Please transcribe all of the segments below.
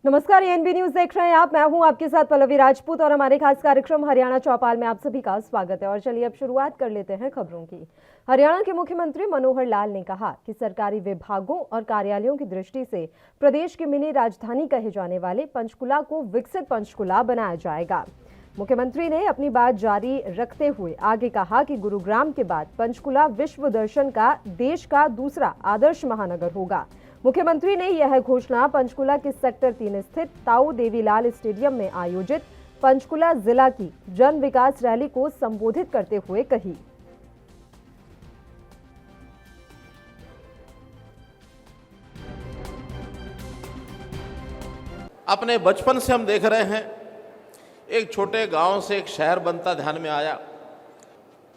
नमस्कार, ये NB news देख रहे हैं आप। मैं हूं आपके साथ पल्लवी राजपूत और हमारे खास कार्यक्रम हरियाणा चौपाल में आप सभी का स्वागत है। और चलिए अब शुरुआत कर लेते हैं खबरों की। हरियाणा के मुख्यमंत्री मनोहर लाल ने कहा कि सरकारी विभागों और कार्यालयों की दृष्टि से प्रदेश की मिनी राजधानी कहे जाने वाले पंचकुला को विकसित पंचकुला बनाया जाएगा। मुख्यमंत्री ने अपनी बात जारी रखते हुए आगे कहा कि गुरुग्राम के बाद पंचकुला विश्व दर्शन का देश का दूसरा आदर्श महानगर होगा। मुख्यमंत्री ने यह घोषणा पंचकुला के सेक्टर 3 स्थित ताऊ देवीलाल स्टेडियम में आयोजित पंचकुला जिला की जन विकास रैली को संबोधित करते हुए कही। अपने बचपन से हम देख रहे हैं, एक छोटे गांव से एक शहर बनता ध्यान में आया।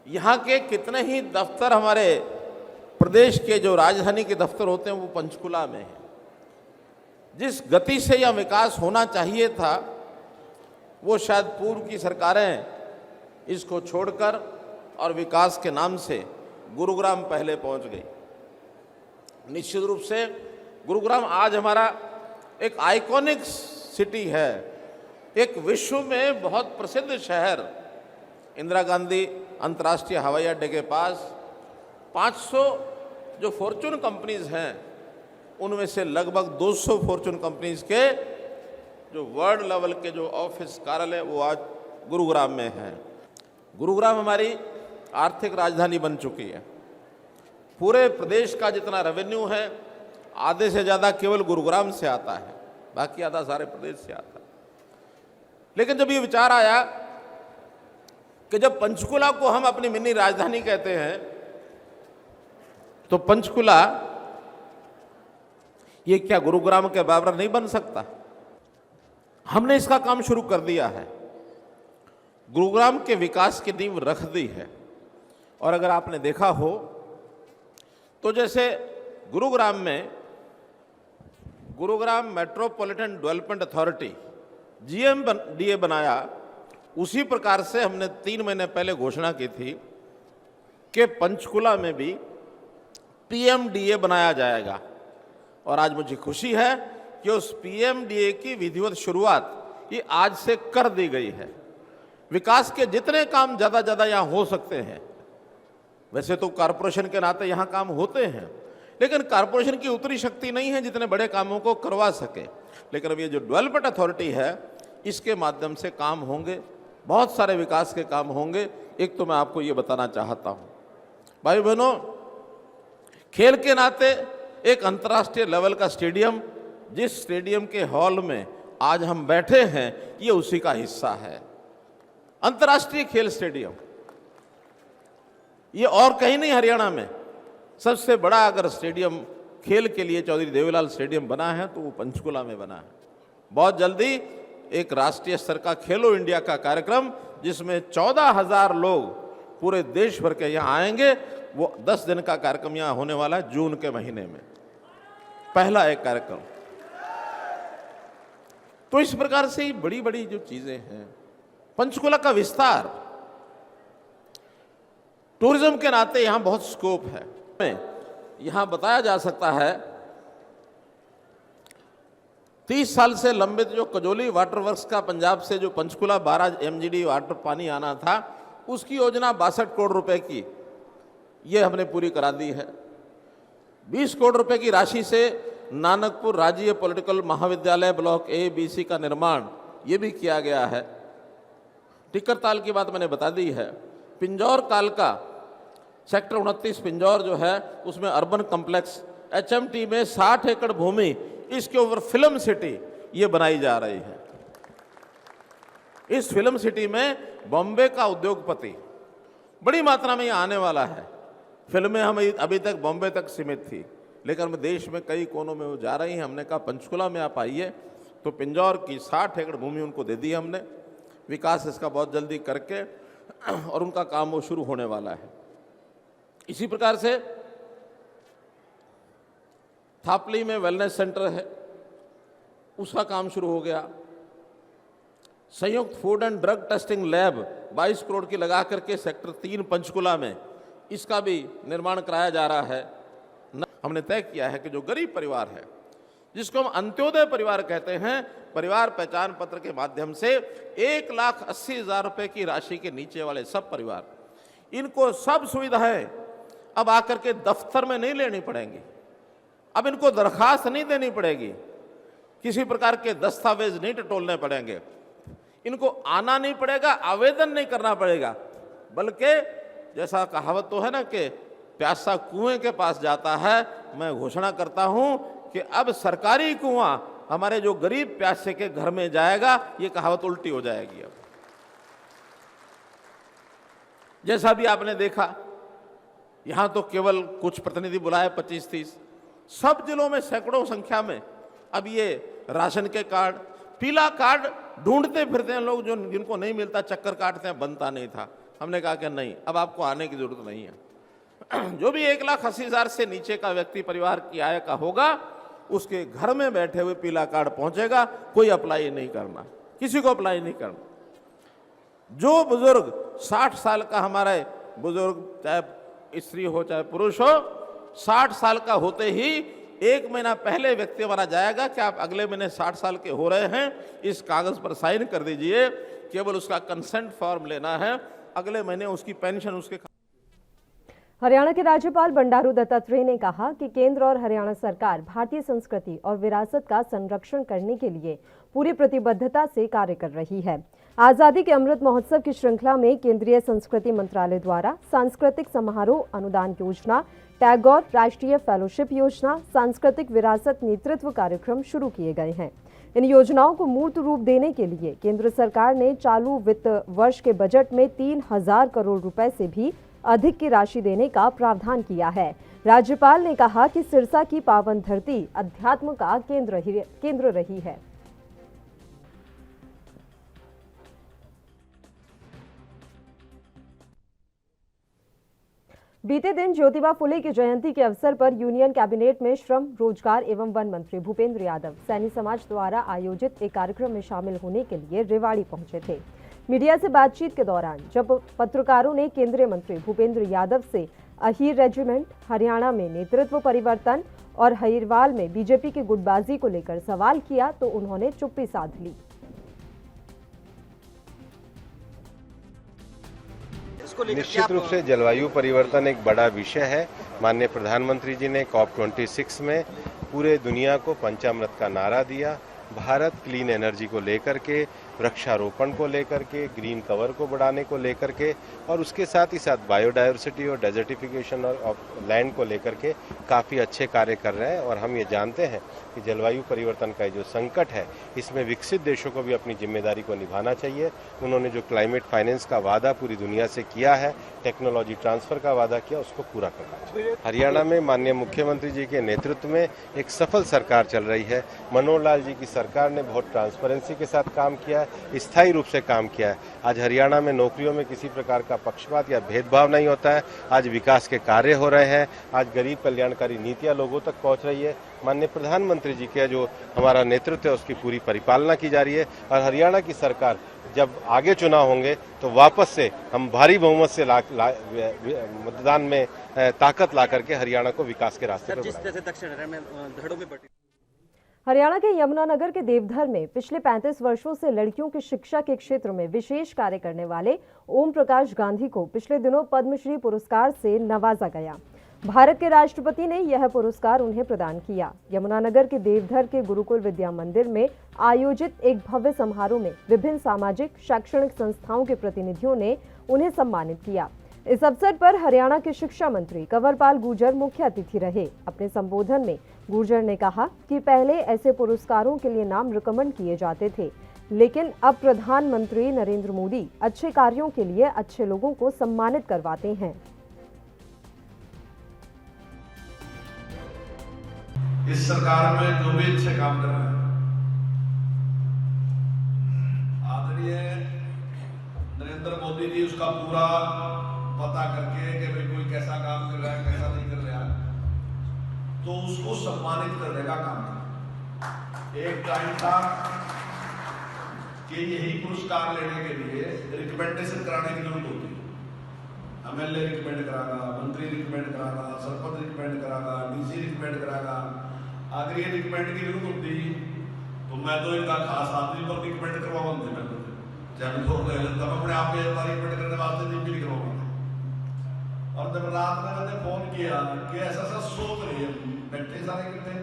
यहाँ के कितने ही दफ्तर हमारे प्रदेश के जो राजधानी के दफ्तर होते हैं वो पंचकुला में है। जिस गति से यह विकास होना चाहिए था वो शायद पूर्व की सरकारें इसको छोड़कर और विकास के नाम से गुरुग्राम पहले पहुंच गई। निश्चित रूप से गुरुग्राम आज हमारा एक आइकॉनिक सिटी है, एक विश्व में बहुत प्रसिद्ध शहर। इंदिरा गांधी अंतर्राष्ट्रीय हवाई अड्डे के पास 500 जो फॉर्चून कंपनीज हैं उनमें से लगभग 200 फॉर्चून कंपनीज के जो वर्ल्ड लेवल के जो ऑफिस कार्यालय वो आज गुरुग्राम में हैं। गुरुग्राम हमारी आर्थिक राजधानी बन चुकी है। पूरे प्रदेश का जितना रेवेन्यू है आधे से ज़्यादा केवल गुरुग्राम से आता है, बाकी आधा सारे प्रदेश से आता है। लेकिन जब ये विचार आया कि जब पंचकुला को हम अपनी मिनी राजधानी कहते हैं तो पंचकुला ये क्या गुरुग्राम के बराबर नहीं बन सकता? हमने इसका काम शुरू कर दिया है, गुरुग्राम के विकास की नींव रख दी है। और अगर आपने देखा हो तो जैसे गुरुग्राम में Gurugram metropolitan development authority GMDA बनाया, उसी प्रकार से हमने 3 महीने पहले घोषणा की थी कि पंचकुला में भी PMDA बनाया जाएगा। और आज मुझे खुशी है कि उस PMDA की विधिवत शुरुआत ये आज से कर दी गई है। विकास के जितने काम ज़्यादा यहाँ हो सकते हैं, वैसे तो कॉरपोरेशन के नाते यहाँ काम होते हैं, लेकिन कॉरपोरेशन की उतनी शक्ति नहीं है जितने बड़े कामों को करवा सके। लेकिन अब ये जो डेवलपमेंट अथॉरिटी है इसके माध्यम से काम होंगे, बहुत सारे विकास के काम होंगे। एक तो मैं आपको ये बताना चाहता हूँ भाई बहनों, खेल के नाते एक अंतर्राष्ट्रीय लेवल का स्टेडियम, जिस स्टेडियम के हॉल में आज हम बैठे हैं ये उसी का हिस्सा है। अंतर्राष्ट्रीय खेल स्टेडियम ये और कहीं नहीं, हरियाणा में सबसे बड़ा अगर स्टेडियम खेल के लिए चौधरी देवीलाल स्टेडियम बना है तो वो पंचकुला में बना है। बहुत जल्दी एक राष्ट्रीय स्तर का खेलो इंडिया का कार्यक्रम जिसमें 14,000 लोग पूरे देश भर के यहाँ आएंगे, वो 10 दिन का कार्यक्रम यहाँ होने वाला है जून के महीने में, पहला एक कार्यक्रम। तो इस प्रकार से बड़ी बड़ी जो चीजें हैं, पंचकुला का विस्तार, टूरिज्म के नाते यहाँ बहुत स्कोप है। यहाँ बताया जा सकता है 30 साल से लंबित जो कजोली वाटर वर्क्स का पंजाब से जो पंचकुला 12 MGD वाटर पानी आना था, उसकी योजना 62 करोड़ रुपए की ये हमने पूरी करा दी है। 20 करोड़ रुपए की राशि से नानकपुर राज्य पॉलिटिकल महाविद्यालय ब्लॉक A-B-C का निर्माण ये भी किया गया है। टिक्कर ताल की बात मैंने बता दी है। पिंजौर काल का सेक्टर 29 पिंजौर जो है उसमें अर्बन कॉम्प्लेक्स HMT में 60 एकड़ भूमि, इसके ऊपर फिल्म सिटी ये बनाई जा रही है। इस फिल्म सिटी में बॉम्बे का उद्योगपति बड़ी मात्रा में ये आने वाला है। फिल्में हम अभी तक बॉम्बे तक सीमित थी, लेकिन देश में कई कोनों में वो जा रही हैं। हमने कहा पंचकुला में आप आइए, तो पिंजौर की 60 एकड़ भूमि उनको दे दी हमने। विकास इसका बहुत जल्दी करके और उनका काम वो शुरू होने वाला है। इसी प्रकार से थापली में वेलनेस सेंटर है, उसका काम शुरू हो गया। संयुक्त food and drug testing lab 22 crore की लगा करके सेक्टर 3 पंचकुला में इसका भी निर्माण कराया जा रहा है। हमने तय किया है कि जो गरीब परिवार है जिसको हम अंत्योदय परिवार कहते हैं, परिवार पहचान पत्र के माध्यम से 1,80,000 रुपए की राशि के नीचे वाले सब परिवार, इनको सब सुविधाएं अब आकर के दफ्तर में नहीं लेनी पड़ेंगी। अब इनको दरखास्त नहीं देनी पड़ेगी, किसी प्रकार के दस्तावेज नहीं टटोलने पड़ेंगे, इनको आना नहीं पड़ेगा, आवेदन नहीं करना पड़ेगा, बल्कि जैसा कहावत तो है ना कि प्यासा कुएं के पास जाता है, मैं घोषणा करता हूं कि अब सरकारी कुआं हमारे जो गरीब प्यासे के घर में जाएगा। ये कहावत उल्टी हो जाएगी। अब जैसा भी आपने देखा, यहां तो केवल कुछ प्रतिनिधि बुलाए 25-30, सब जिलों में सैकड़ों संख्या में अब ये राशन के कार्ड, पीला कार्ड ढूंढते फिरते हैं लोग, जो जिनको नहीं मिलता चक्कर काटते हैं, बनता नहीं था। हमने कहा कि नहीं, अब आपको आने की जरूरत नहीं है। जो भी 1,80,000 से नीचे का व्यक्ति परिवार की आय का होगा, उसके घर में बैठे हुए पीला कार्ड पहुंचेगा। कोई अप्लाई नहीं करना, किसी को अप्लाई नहीं करना। जो बुजुर्ग 60 साल का, हमारे बुजुर्ग चाहे स्त्री हो चाहे पुरुष हो, 60 साल का होते ही 1 महीना पहले व्यक्ति हमारा जाएगा कि आप अगले महीने 60 साल के हो रहे हैं, इस कागज पर साइन कर दीजिए। केवल उसका कंसेंट फॉर्म लेना है, अगले महीने उसकी पेंशन उसके। हरियाणा के राज्यपाल बंडारू दत्तात्रेय ने कहा कि केंद्र और हरियाणा सरकार भारतीय संस्कृति और विरासत का संरक्षण करने के लिए पूरी प्रतिबद्धता से कार्य कर रही है। आजादी के अमृत महोत्सव की श्रृंखला में केंद्रीय संस्कृति मंत्रालय द्वारा सांस्कृतिक समारोह अनुदान योजना, टैगोर राष्ट्रीय फेलोशिप योजना, सांस्कृतिक विरासत नेतृत्व कार्यक्रम शुरू किए गए हैं। इन योजनाओं को मूर्त रूप देने के लिए केंद्र सरकार ने चालू वित्त वर्ष के बजट में 3,000 करोड़ रुपए से भी अधिक की राशि देने का प्रावधान किया है। राज्यपाल ने कहा कि सिरसा की पावन धरती अध्यात्म का केंद्र रही है। बीते दिन ज्योतिबा फुले की जयंती के अवसर पर यूनियन कैबिनेट में श्रम, रोजगार एवं वन मंत्री भूपेंद्र यादव सैनी समाज द्वारा आयोजित एक कार्यक्रम में शामिल होने के लिए रेवाड़ी पहुंचे थे। मीडिया से बातचीत के दौरान जब पत्रकारों ने केंद्रीय मंत्री भूपेंद्र यादव से अहीर रेजिमेंट, हरियाणा में नेतृत्व परिवर्तन और हरीरवाल में बीजेपी की गुटबाजी को लेकर सवाल किया तो उन्होंने चुप्पी साध ली। निश्चित रूप से जलवायु परिवर्तन एक बड़ा विषय है। माननीय प्रधानमंत्री जी ने COP26 में पूरे दुनिया को पंचामृत का नारा दिया। भारत क्लीन एनर्जी को लेकर के, वृक्षारोपण को लेकर के, ग्रीन कवर को बढ़ाने को लेकर के और उसके साथ ही साथ बायोडायवर्सिटी और डेजर्टिफिकेशन और लैंड को लेकर के काफ़ी अच्छे कार्य कर रहे हैं। और हम ये जानते हैं कि जलवायु परिवर्तन का जो संकट है, इसमें विकसित देशों को भी अपनी जिम्मेदारी को निभाना चाहिए। उन्होंने जो क्लाइमेट फाइनेंस का वादा पूरी दुनिया से किया है, टेक्नोलॉजी ट्रांसफर का वादा किया, उसको पूरा करना चाहिए। हरियाणा में माननीय मुख्यमंत्री जी के नेतृत्व में एक सफल सरकार चल रही है। मनोहर लाल जी की सरकार ने बहुत ट्रांसपेरेंसी के साथ काम किया है, स्थायी रूप से काम किया है। आज हरियाणा में नौकरियों में किसी प्रकार का पक्षपात या भेदभाव नहीं होता है। आज विकास के कार्य हो रहे हैं। आज गरीब कल्याणकारी नीतियां लोगों तक पहुंच रही है। माननीय प्रधानमंत्री जी के जो हमारा नेतृत्व है, उसकी पूरी परिपालना की जा रही है। और हरियाणा की सरकार जब आगे चुनाव होंगे तो वापस से हम भारी बहुमत से मतदान में ताकत ला करके हरियाणा को विकास के रास्ते पर बढ़ाएंगे। हरियाणा के यमुनानगर के देवधर में पिछले 35 वर्षों से लड़कियों की शिक्षा के क्षेत्र में विशेष कार्य करने वाले ओम प्रकाश गांधी को पिछले दिनों पद्मश्री पुरस्कार से नवाजा गया। भारत के राष्ट्रपति ने यह पुरस्कार उन्हें प्रदान किया। यमुनानगर के देवधर के गुरुकुल विद्या मंदिर में आयोजित एक भव्य समारोह में विभिन्न सामाजिक शैक्षणिक संस्थाओं के प्रतिनिधियों ने उन्हें सम्मानित किया। इस अवसर पर हरियाणा के शिक्षा मंत्री कंवरपाल गुर्जर मुख्य अतिथि रहे। अपने संबोधन में गुर्जर ने कहा कि पहले ऐसे पुरस्कारों के लिए नाम रिकमेंड किए जाते थे, लेकिन अब प्रधानमंत्री नरेंद्र मोदी अच्छे कार्यों के लिए अच्छे लोगों को सम्मानित करवाते हैं। इस सरकार में जो भी अच्छे काम कर रहे हैं, आदरणीय नरेंद्र मोदी जी उसका पूरा पता करके कि भाई कोई कैसा काम कर रहा है, कैसा नहीं कर रहा है, तो उसको सम्मानित करने का काम करें। एक टाइम था कि यही पुरस्कार लेने के लिए रिकमेंडेशन कराने की जरूरत होती है। एमएलए रिकमेंड करागा, मंत्री रिकमेंड करागा, सरपंच रिकमेंड करागा, डीसी रिकमेंड करागा। अगर ये रिकमेंड की जरूरत होती तो मैं तो इनका खास आदमी पर रिकमेंड करवा बनते मैं तो जब तो मैं अपने आप पे रिकमेंड करने वास्ते दिन भी नहीं करवाऊंगा। और जब रात में मैंने फोन किया कि ऐसा ऐसा सोच रही है, बैठे सारे कितने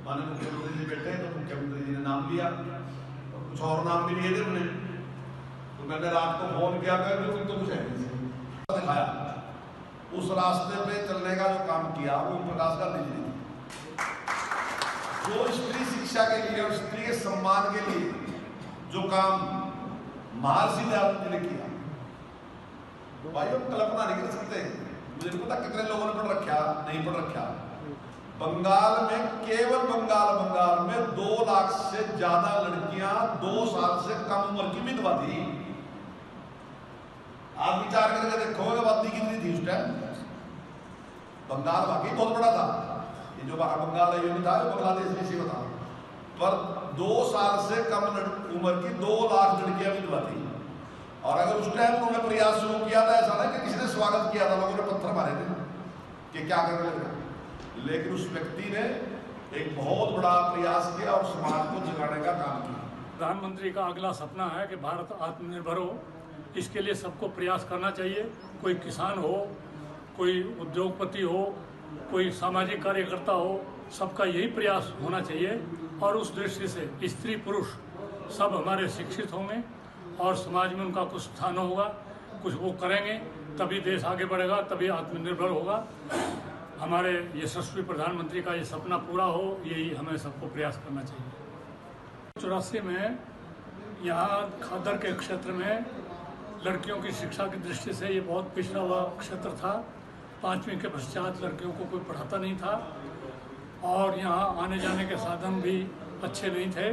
माननीय मुख्यमंत्री जी बैठे, तो मुख्यमंत्री जी ने नाम लिया और कुछ और नाम भी लिए थे उन्होंने। तो मैंने रात को फोन किया कि तो कुछ है नहीं दिखाया, उस रास्ते पे चलने का जो काम किया वो प्रकाश गांधी जी ने, जो स्त्री शिक्षा के लिए और स्त्री के सम्मान के लिए जो काम महर्षि दयानंद जी ने किया, भाई हम कल्पना नहीं कर सकते। मुझे नहीं पता कितने लोगों ने पढ़ रखा, नहीं पढ़ रखा। बंगाल में, केवल बंगाल में 2 लाख से ज्यादा लड़कियां 2 साल से कम उम्र की विधवा थी। आप विचार करके देखो आबादी कितनी थी उस टाइम। बंगाल वाकई बहुत बड़ा था, ये जो बंगाल है ये नहीं था, बांग्लादेश में सीमा था, पर 2 साल से कम उम्र की 2 लाख लड़कियां विधवा थी। और अगर उस टाइम उन्होंने प्रयास शुरू किया था, ऐसा नहीं कि किसी ने स्वागत किया था, लोगों ने पत्थर मारे थे कि क्या करने लगे, लेकिन उस व्यक्ति ने एक बहुत बड़ा प्रयास किया और समाज को जगाने का काम किया। प्रधानमंत्री का अगला सपना है कि भारत आत्मनिर्भर हो, इसके लिए सबको प्रयास करना चाहिए। कोई किसान हो, कोई उद्योगपति हो, कोई सामाजिक कार्यकर्ता हो, सबका यही प्रयास होना चाहिए। और उस दृष्टि से स्त्री पुरुष सब हमारे शिक्षित होंगे और समाज में उनका कुछ स्थान होगा, कुछ वो करेंगे, तभी देश आगे बढ़ेगा, तभी आत्मनिर्भर होगा। हमारे यशस्वी प्रधानमंत्री का ये सपना पूरा हो, यही हमें सबको प्रयास करना चाहिए। 84 में यहाँ खादर के क्षेत्र में लड़कियों की शिक्षा की दृष्टि से ये बहुत पिछड़ा हुआ क्षेत्र था। 5वीं के पश्चात लड़कियों को कोई पढ़ाता नहीं था और यहाँ आने जाने के साधन भी अच्छे नहीं थे,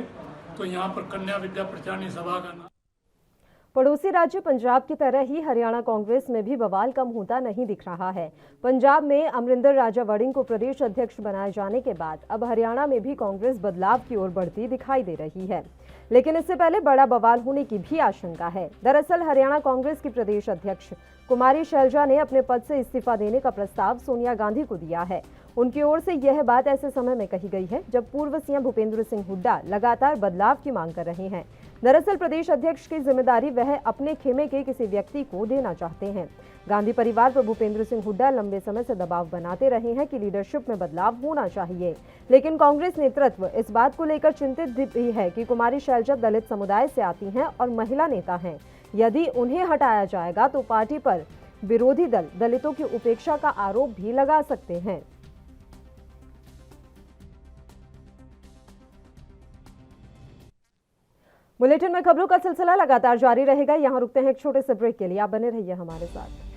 तो यहाँ पर कन्या विद्या प्रचारिणी सभा का नाम। पड़ोसी राज्य पंजाब की तरह ही हरियाणा कांग्रेस में भी बवाल कम होता नहीं दिख रहा है। पंजाब में अमरिंदर राजा वड़िंग को प्रदेश अध्यक्ष बनाए जाने के बाद अब हरियाणा में भी कांग्रेस बदलाव की ओर बढ़ती दिखाई दे रही है, लेकिन इससे पहले बड़ा बवाल होने की भी आशंका है। दरअसल हरियाणा कांग्रेस की प्रदेश अध्यक्ष कुमारी शैलजा ने अपने पद से इस्तीफा देने का प्रस्ताव सोनिया गांधी को दिया है। उनकी ओर से यह बात ऐसे समय में कही गई है जब पूर्व सीएम भूपेंद्र सिंह हुड्डा लगातार बदलाव की मांग कर रहे हैं। दरअसल प्रदेश अध्यक्ष की जिम्मेदारी वह अपने खेमे के किसी व्यक्ति को देना चाहते हैं। गांधी परिवार पर भूपेंद्र सिंह हुड्डा लंबे समय से दबाव बनाते रहे हैं कि लीडरशिप में बदलाव होना चाहिए, लेकिन कांग्रेस नेतृत्व इस बात को लेकर चिंतित भी है कि कुमारी शैलजा दलित समुदाय से आती हैं और महिला नेता हैं। यदि उन्हें हटाया जाएगा तो पार्टी पर विरोधी दल दलितों की उपेक्षा का आरोप भी लगा सकते हैं। बुलेटिन में खबरों का सिलसिला लगातार जारी रहेगा। यहां रुकते हैं एक छोटे से ब्रेक के लिए, आप बने रहिए हमारे साथ।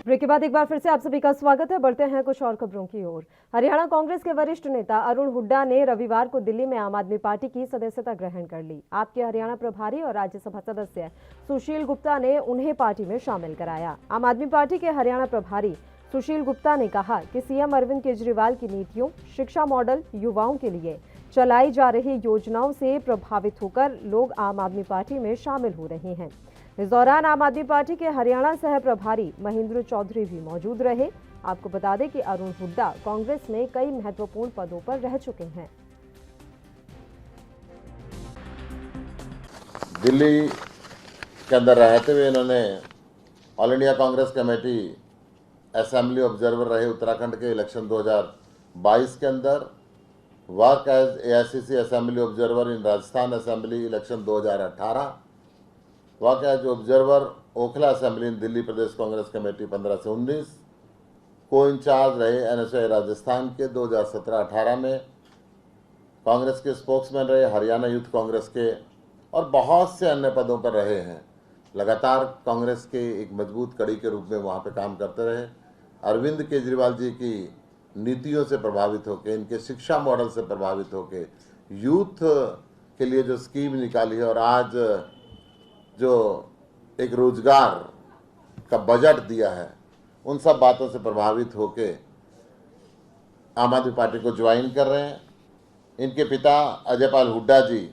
ब्रेक के बाद एक बार फिर से आप सभी का स्वागत है। बढ़ते हैं कुछ और खबरों की ओर। हरियाणा कांग्रेस के वरिष्ठ नेता अरुण हुड्डा ने रविवार को दिल्ली में आम आदमी पार्टी की सदस्यता ग्रहण कर ली। आपके हरियाणा प्रभारी और राज्यसभा सदस्य सुशील गुप्ता ने उन्हें पार्टी में शामिल कराया। आम आदमी पार्टी के हरियाणा प्रभारी सुशील गुप्ता ने कहा कि सीएम अरविंद केजरीवाल की नीतियों, शिक्षा मॉडल, युवाओं के लिए चलाई जा रही योजनाओं से प्रभावित होकर लोग आम आदमी पार्टी में शामिल हो रहे हैं। इस दौरान आम आदमी पार्टी के हरियाणा सह प्रभारी महेंद्र चौधरी भी मौजूद रहे। आपको बता दें कि अरुण हुड्डा कांग्रेस में कई महत्वपूर्ण पदों पर रह चुके हैं। दिल्ली के अंदर रहते हुए इन्होंने all India Congress committee assembly observer रहे उत्तराखंड के इलेक्शन 2022 के अंदर, work as AICC assembly observer in Rajasthan assembly election 2018, work as observer Okhla assembly in Delhi Pradesh Congress committee 15 से 19, को इंचार्ज रहे एनएसए राजस्थान के 2017-18 में, कांग्रेस के स्पोक्समैन रहे हरियाणा यूथ कांग्रेस के, और बहुत से अन्य पदों पर रहे हैं। लगातार कांग्रेस के एक मजबूत कड़ी के रूप में वहाँ पे काम करते रहे। अरविंद केजरीवाल जी की नीतियों से प्रभावित होकर, इनके शिक्षा मॉडल से प्रभावित होकर यूथ के लिए जो स्कीम निकाली है और आज जो एक रोजगार का बजट दिया है, उन सब बातों से प्रभावित होकर आम आदमी पार्टी को ज्वाइन कर रहे हैं। इनके पिता Ajay Pal Hooda ji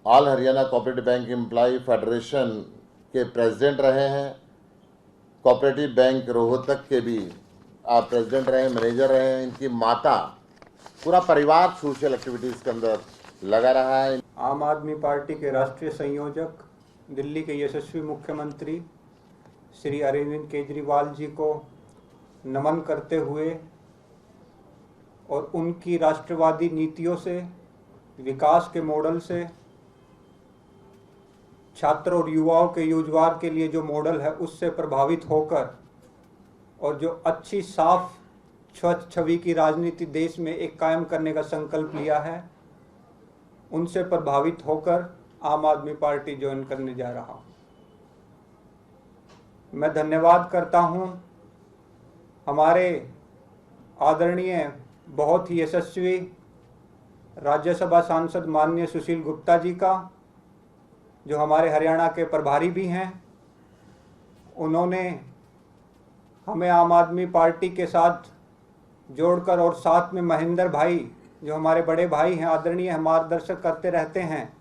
all Haryana cooperative bank employ federation के प्रेसिडेंट रहे हैं। कोऑपरेटिव बैंक रोहतक के भी आप प्रेसिडेंट रहे, मैनेजर रहे हैं। इनकी माता, पूरा परिवार सोशल एक्टिविटीज़ के अंदर लगा रहा है। आम आदमी पार्टी के राष्ट्रीय संयोजक, दिल्ली के यशस्वी मुख्यमंत्री श्री अरविंद केजरीवाल जी को नमन करते हुए और उनकी राष्ट्रवादी नीतियों से, विकास के मॉडल से, छात्र और युवाओं के रोजगार के लिए जो मॉडल है उससे प्रभावित होकर और जो अच्छी साफ स्वच्छ छवि की राजनीति देश में एक कायम करने का संकल्प लिया है, उनसे प्रभावित होकर आम आदमी पार्टी ज्वाइन करने जा रहा हूं। मैं धन्यवाद करता हूं हमारे आदरणीय बहुत ही यशस्वी राज्यसभा सांसद माननीय सुशील गुप्ता जी का, जो हमारे हरियाणा के प्रभारी भी हैं। उन्होंने हमें आम आदमी पार्टी के साथ जोड़कर और साथ में महेंद्र भाई जो हमारे बड़े भाई हैं, आदरणीय मार्गदर्शक करते रहते हैं,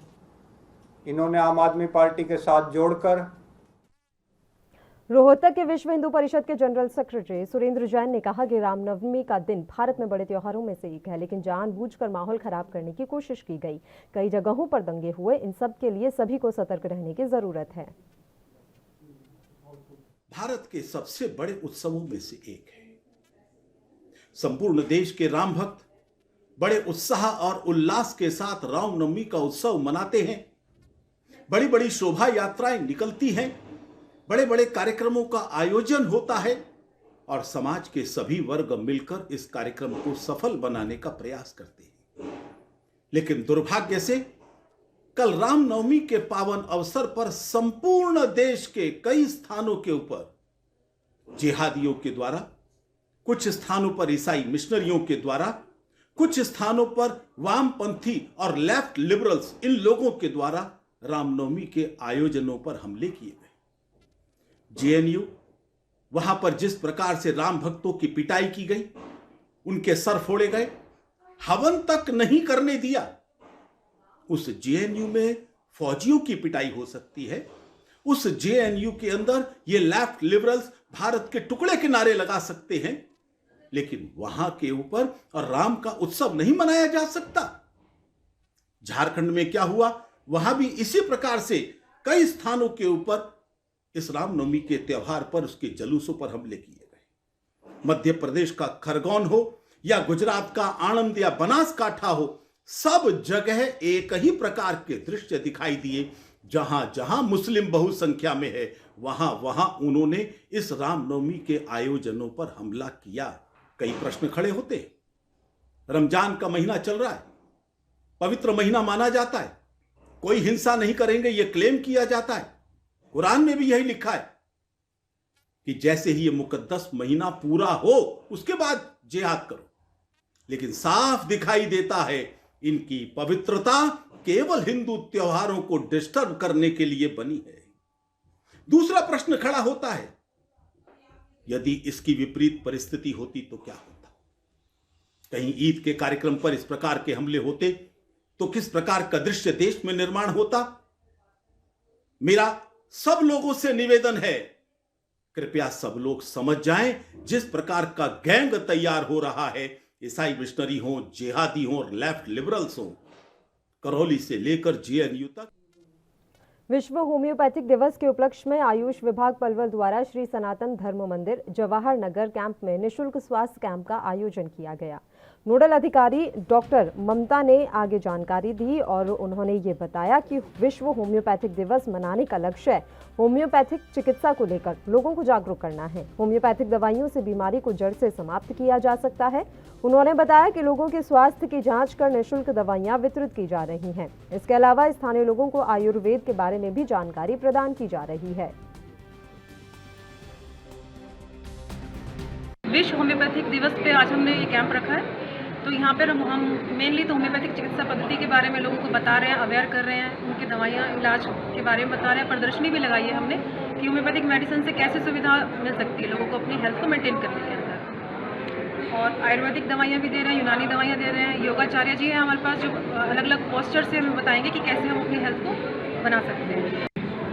इन्होंने आम आदमी पार्टी के साथ जोड़कर। रोहतक के विश्व हिंदू परिषद के जनरल सेक्रेटरी सुरेंद्र जैन ने कहा कि रामनवमी का दिन भारत में बड़े त्योहारों में से एक है, लेकिन जानबूझकर माहौल खराब करने की कोशिश की गई। कई जगहों पर दंगे हुए। इन सब के लिए सभी को सतर्क रहने की जरूरत है। भारत के सबसे बड़े उत्सवों में से एक है। संपूर्ण देश के राम भक्त बड़े उत्साह और उल्लास के साथ रामनवमी का उत्सव मनाते हैं। बड़ी बड़ी शोभा यात्राएं निकलती हैं, बड़े बड़े कार्यक्रमों का आयोजन होता है और समाज के सभी वर्ग मिलकर इस कार्यक्रम को सफल बनाने का प्रयास करते हैं। लेकिन दुर्भाग्य से कल रामनवमी के पावन अवसर पर संपूर्ण देश के कई स्थानों के ऊपर जिहादियों के द्वारा, कुछ स्थानों पर ईसाई मिशनरियों के द्वारा, कुछ स्थानों पर वामपंथी और लेफ्ट लिबरल्स, इन लोगों के द्वारा रामनवमी के आयोजनों पर हमले किए गए। जेएनयू, वहां पर जिस प्रकार से राम भक्तों की पिटाई की गई, उनके सर फोड़े गए, हवन तक नहीं करने दिया। उस जेएनयू में फौजियों की पिटाई हो सकती है, उस जेएनयू के अंदर ये लेफ्ट लिबरल्स भारत के टुकड़े के नारे लगा सकते हैं, लेकिन वहां के ऊपर और राम का उत्सव नहीं मनाया जा सकता। झारखंड में क्या हुआ, वहां भी इसी प्रकार से कई स्थानों के ऊपर इस रामनवमी के त्योहार पर, उसके जुलूसों पर हमले किए गए। मध्य प्रदेश का खरगोन हो या गुजरात का आणंद या बनासकांठा हो, सब जगह एक ही प्रकार के दृश्य दिखाई दिए। जहां जहां मुस्लिम बहुसंख्या में है, वहां वहां उन्होंने इस रामनवमी के आयोजनों पर हमला किया। कई प्रश्न खड़े होते हैं। रमजान का महीना चल रहा है, पवित्र महीना माना जाता है, कोई हिंसा नहीं करेंगे यह क्लेम किया जाता है। कुरान में भी यही लिखा है कि जैसे ही यह मुकद्दस महीना पूरा हो उसके बाद जिहाद करो। लेकिन साफ दिखाई देता है इनकी पवित्रता केवल हिंदू त्योहारों को डिस्टर्ब करने के लिए बनी है। दूसरा प्रश्न खड़ा होता है, यदि इसकी विपरीत परिस्थिति होती तो क्या होता? कहीं ईद के कार्यक्रम पर इस प्रकार के हमले होते तो किस प्रकार का दृश्य देश में निर्माण होता? मेरा सब लोगों से निवेदन है, कृपया सब लोग समझ जाएं जिस प्रकार का गैंग तैयार हो रहा है, ईसाई मिशनरी हो, जिहादी हो और लेफ्ट लिबरल्स हो, करौली से लेकर जेएनयू तक। विश्व होम्योपैथिक दिवस के उपलक्ष्य में आयुष विभाग पलवल द्वारा श्री सनातन धर्म मंदिर जवाहर नगर कैंप में निःशुल्क स्वास्थ्य कैंप का आयोजन किया गया। नोडल अधिकारी डॉक्टर ममता ने आगे जानकारी दी और उन्होंने ये बताया कि विश्व होम्योपैथिक दिवस मनाने का लक्ष्य होम्योपैथिक चिकित्सा को लेकर लोगों को जागरूक करना है। होम्योपैथिक दवाइयों से बीमारी को जड़ से समाप्त किया जा सकता है। उन्होंने बताया कि लोगों के स्वास्थ्य की जांच कर निःशुल्क दवाइयां वितरित की जा रही हैं। इसके अलावा स्थानीय लोगों को आयुर्वेद के बारे में भी जानकारी प्रदान की जा रही है। विश्व होम्योपैथिक दिवस पे आज हमने ये कैंप रखा है। तो यहाँ पर हम मेनली तो होम्योपैथिक चिकित्सा पद्धति के बारे में लोगों को बता रहे हैं, अवेयर कर रहे हैं, उनकी दवाइयाँ इलाज के बारे में बता रहे हैं। प्रदर्शनी भी लगाई है हमने कि होम्योपैथिक मेडिसिन से कैसे सुविधा मिल सकती है लोगों को अपनी हेल्थ को मेंटेन करने के अंदर। और आयुर्वेदिक दवाइयाँ भी दे रहे हैं, यूनानी दवाइयाँ दे रहे हैं। योगाचार्य जी हैं हमारे पास जो अलग अलग पोस्चर से हमें बताएंगे कि कैसे हम अपनी हेल्थ को बना सकते हैं।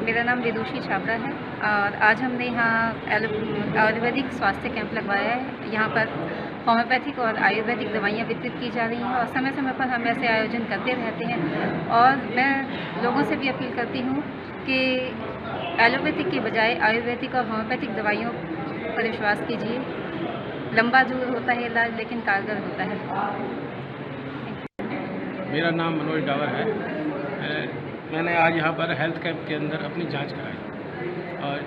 मेरा नाम विदुषी छाबड़ा है और आज हमने यहाँ आयुर्वेदिक स्वास्थ्य कैंप लगवाया है। यहाँ पर होम्योपैथिक और आयुर्वेदिक दवाइयाँ वितरित की जा रही हैं और समय समय पर हम ऐसे आयोजन करते रहते हैं। और मैं लोगों से भी अपील करती हूँ कि एलोपैथिक के बजाय आयुर्वेदिक और होम्योपैथिक दवाइयों पर विश्वास कीजिए। लंबा जरूर होता है इलाज, लेकिन कारगर होता है। मेरा नाम मनोज डावर है। मैंने आज यहाँ पर हेल्थ कैंप के अंदर अपनी जांच कराई और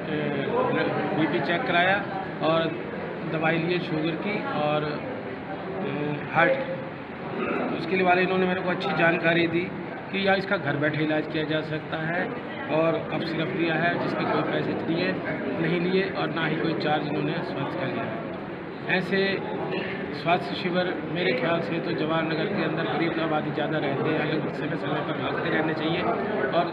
बीपी चेक कराया और दवाई लिए शुगर की और हार्ट की। तो उसके लिए वाले इन्होंने मेरे को अच्छी जानकारी दी कि या इसका घर बैठे इलाज किया जा सकता है और कफ सिरप लिया है जिसके कोई पैसे नहीं लिए और ना ही कोई चार्ज इन्होंने स्वास्थ्य का लिया है। ऐसे स्वास्थ्य शिविर मेरे ख्याल से तो जवाहर नगर के अंदर गरीब आबादी ज़्यादा रहते हैं, अलग समय समय पर लगते रहने चाहिए। और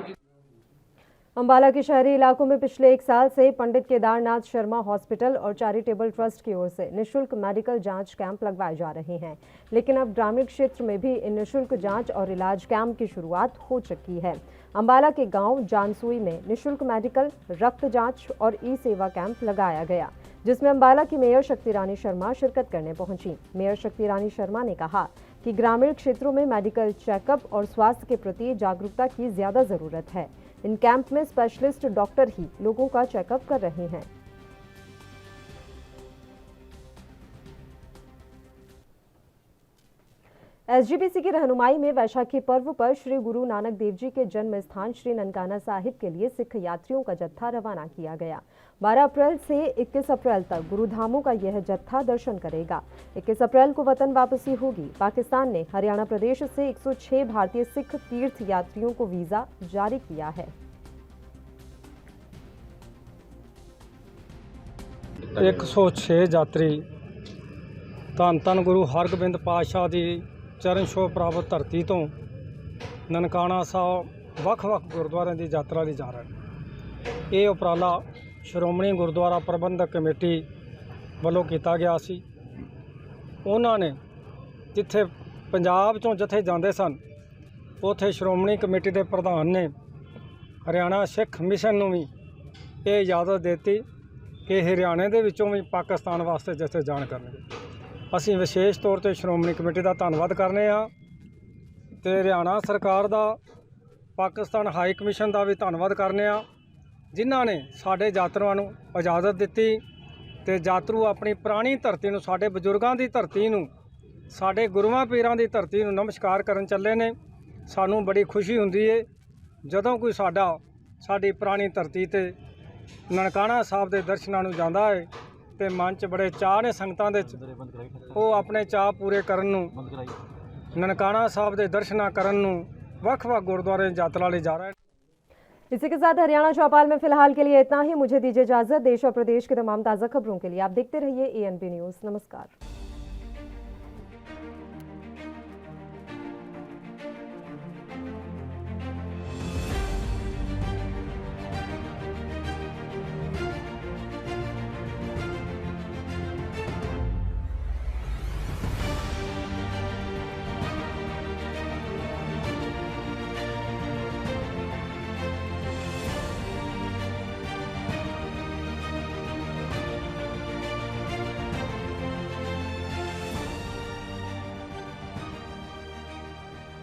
अंबाला के शहरी इलाकों में पिछले 1 साल से पंडित केदारनाथ शर्मा हॉस्पिटल और चैरिटेबल ट्रस्ट की ओर से निःशुल्क मेडिकल जांच कैंप लगवाए जा रहे हैं, लेकिन अब ग्रामीण क्षेत्र में भी इन निःशुल्क जांच और इलाज कैंप की शुरुआत हो चुकी है। अंबाला के गांव जानसुई में निःशुल्क मेडिकल, रक्त जांच और ई सेवा कैंप लगाया गया, जिसमें अंबाला की मेयर शक्ति रानी शर्मा शिरकत करने पहुंची। मेयर शक्ति रानी शर्मा ने कहा कि ग्रामीण क्षेत्रों में मेडिकल चेकअप और स्वास्थ्य के प्रति जागरूकता की ज्यादा जरूरत है। इन कैंप में स्पेशलिस्ट डॉक्टर ही लोगों का चेकअप कर रहे हैं। एसजीपीसी की रहनुमाई में वैशाखी पर्व पर श्री गुरु नानक देव जी के जन्म स्थान श्री ननकाना साहिब के लिए सिख यात्रियों का जत्था रवाना किया गया। 12 अप्रैल से 21 अप्रैल तक गुरुधामों का यह जत्था दर्शन करेगा। 21 अप्रैल को वतन वापसी होगी। पाकिस्तान ने हरियाणा प्रदेश से 106 भारतीय सिख तीर्थ यात्रियों को वीजा जारी किया है। 106 यात्री धन धन गुरु हरगोबिंद पातशाह की चरण छोह प्राप्त धरती तो ननकाना साहब ਵੱਖ-ਵੱਖ गुरुद्वारों की यात्रा ਲਈ जा रहे हैं। ये उपराला श्रोमणी गुरुद्वारा प्रबंधक कमेटी वालों किया गया सी। उन्होंने जिथे पंजाब चों जथे जाते सन उथे श्रोमणी कमेटी के प्रधान ने हरियाणा सिख मिशन नूं भी ये इजाज़त देती कि हरियाणे दे विचों भी पाकिस्तान वास्ते जथे जाण करनगे। असीं विशेष तौर पर श्रोमणी कमेटी का धन्नवाद करने ते हरियाणा सरकार का पाकिस्तान हाई कमीशन का भी धन्नवाद करने जिन्हां ने साडे यात्रुआं नूं इजाज़त दित्ती ते यात्रु अपनी पुरानी धरती नूं, साडे बजुर्गां दी धरती नूं, साडे गुरुआं पीरां दी धरती नूं नमस्कार करन चले ने। सानूं बड़ी खुशी हुंदी है जदों कोई साडी पुरानी धरती ते ननकाना साहब के दर्शनां नूं जांदा है ते मन च बड़े चाह ने संगतां दे वो अपने चाह पूरे करन नूं ननकाना साहब के दर्शनां करन नूं ਵੱਖ-ਵੱਖ गुरुद्वारे यात्रा ले जा रहा है। इसी के साथ हरियाणा चौपाल में फिलहाल के लिए इतना ही। मुझे दीजिए इजाजत। देश और प्रदेश की तमाम ताज़ा खबरों के लिए आप देखते रहिए ANP न्यूज़। नमस्कार।